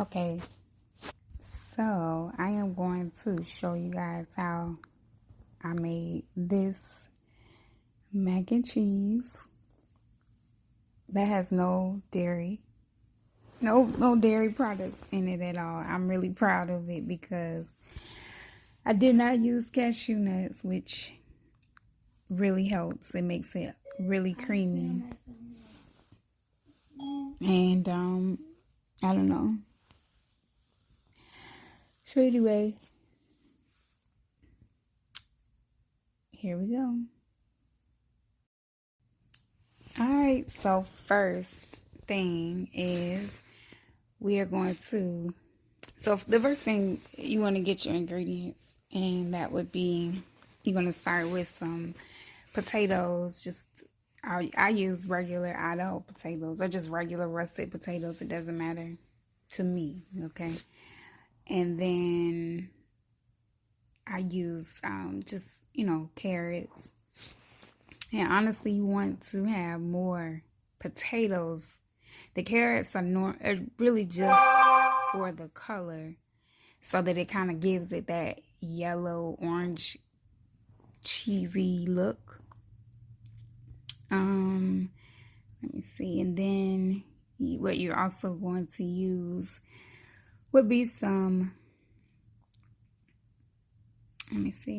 Okay, so I am going to show you guys how I made this mac and cheese that has no dairy. No dairy products in it at all. I'm really proud of it because I did not use cashew nuts, which really helps. It makes it really creamy. And I don't know. So anyway, here we go. Alright, so first thing is we are going to, so the first thing you want to get your ingredients, and that would be, you're going to start with some potatoes. Just I use regular Idaho potatoes or just regular russet potatoes. It doesn't matter to me, okay? And then I use just, carrots. And honestly, you want to have more potatoes. The carrots are really just for the color, so that it kind of gives it that yellow, orange, cheesy look. Let me see. And then what you're also going to use would be some,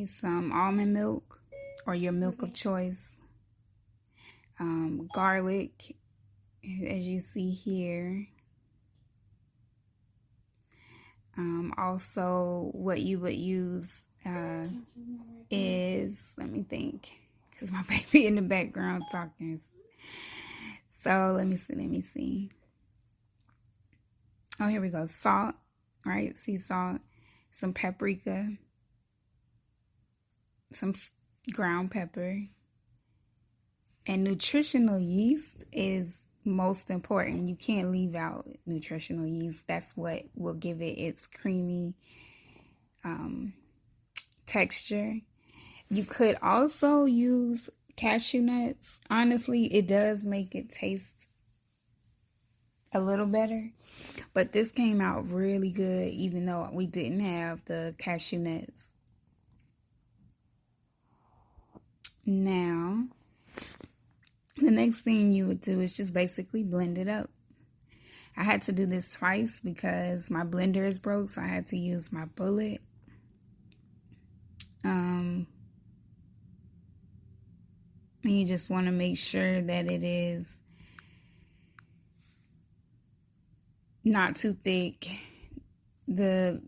some almond milk or your milk of choice. Garlic, as you see here. Also, what you would use is, let me think, because my baby in the background talking. So let me see. Oh, here we go. Salt, right? Sea salt, some paprika, some ground pepper, and nutritional yeast is most important. You can't leave out nutritional yeast. That's what will give it its creamy texture. You could also use cashew nuts. Honestly, it does make it taste a little better, but this came out really good even though we didn't have the cashew nuts. Now, the next thing you would do is just basically blend it up. I had to do this twice because my blender is broke, so I had to use my bullet. And you just want to make sure that it is not too thick. The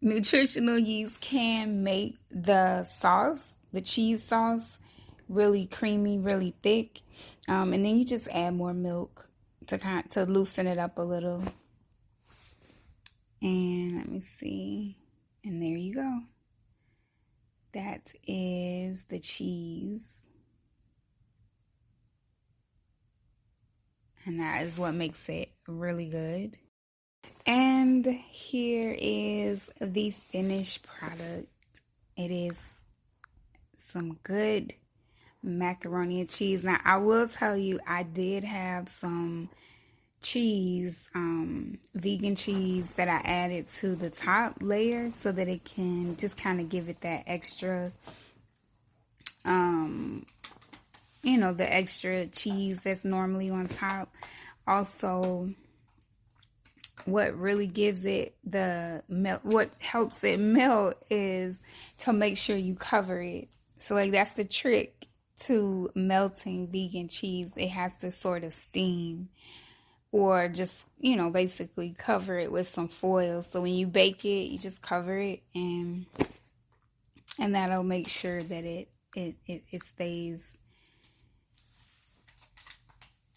nutritional yeast can make the sauce, the cheese sauce, really creamy, really thick. And then you just add more milk to loosen it up a little. And let me see. And there you go. That is the cheese. And that is what makes it really good. And here is the finished product. It is some good macaroni and cheese. Now, I will tell you, I did have some cheese, vegan cheese that I added to the top layer so that it can just kind of give it that extra, the extra cheese that's normally on top. Also, what really gives it the melt, what helps it melt is to make sure you cover it. So like that's the trick to melting vegan cheese. It has to sort of steam or just, basically cover it with some foil. So when you bake it, you just cover it and that'll make sure that it stays,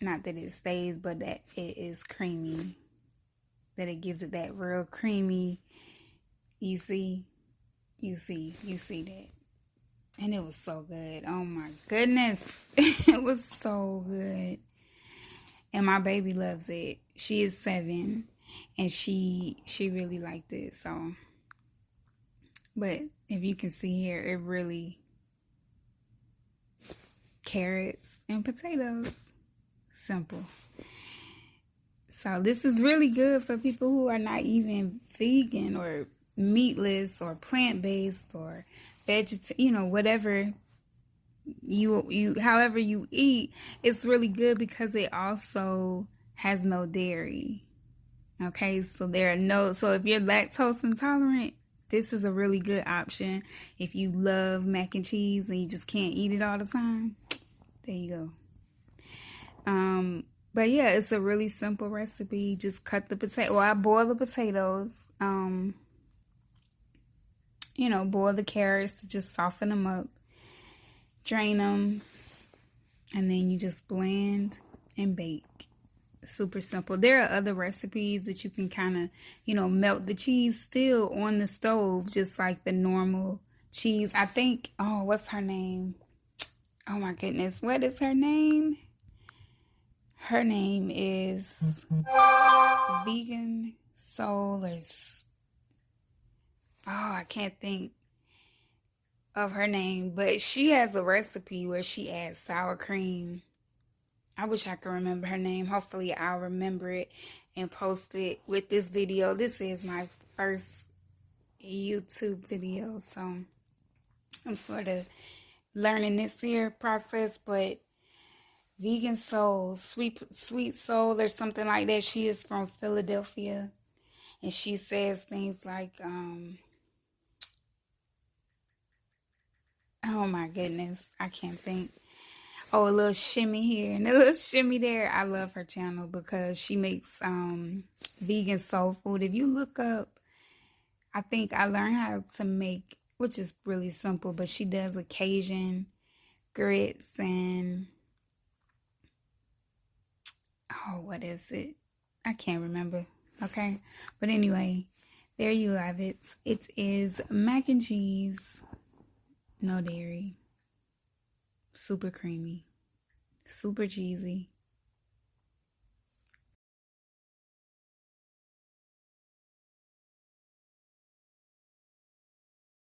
not that it stays, but that it is creamy. That it gives it that real creamy, you see that. And it was so good. Oh my goodness. It was so good. And my baby loves it. She is 7 and she really liked it. So, but if you can see here, it really, carrots and potatoes. Simple. So this is really good for people who are not even vegan or meatless or plant-based or vegetarian, whatever however you eat. It's really good because it also has no dairy. Okay, so so if you're lactose intolerant, this is a really good option. If you love mac and cheese and you just can't eat it all the time, there you go. But yeah, it's a really simple recipe. Just cut the potato. Well, I boil the potatoes. Boil the carrots to just soften them up. Drain them, and then you just blend and bake. Super simple. There are other recipes that you can kind of, melt the cheese still on the stove, just like the normal cheese. I think, what's her name? Oh my goodness, what is her name? Her name is Vegan Soul I can't think of her name, but she has a recipe where she adds sour cream. I wish I could remember her name. Hopefully I'll remember it and post it with this video. This is my first YouTube video, so I'm sort of learning this here process, but Vegan Soul, Sweet Soul or something like that. She is from Philadelphia, and she says things like, oh my goodness, I can't think. Oh, a little shimmy here and a little shimmy there. I love her channel because she makes vegan soul food. If you look up, I think I learned how to make, which is really simple, but she does Cajun grits and, what is it? I can't remember. Okay. But anyway, there you have it. It is mac and cheese, no dairy, super creamy, super cheesy.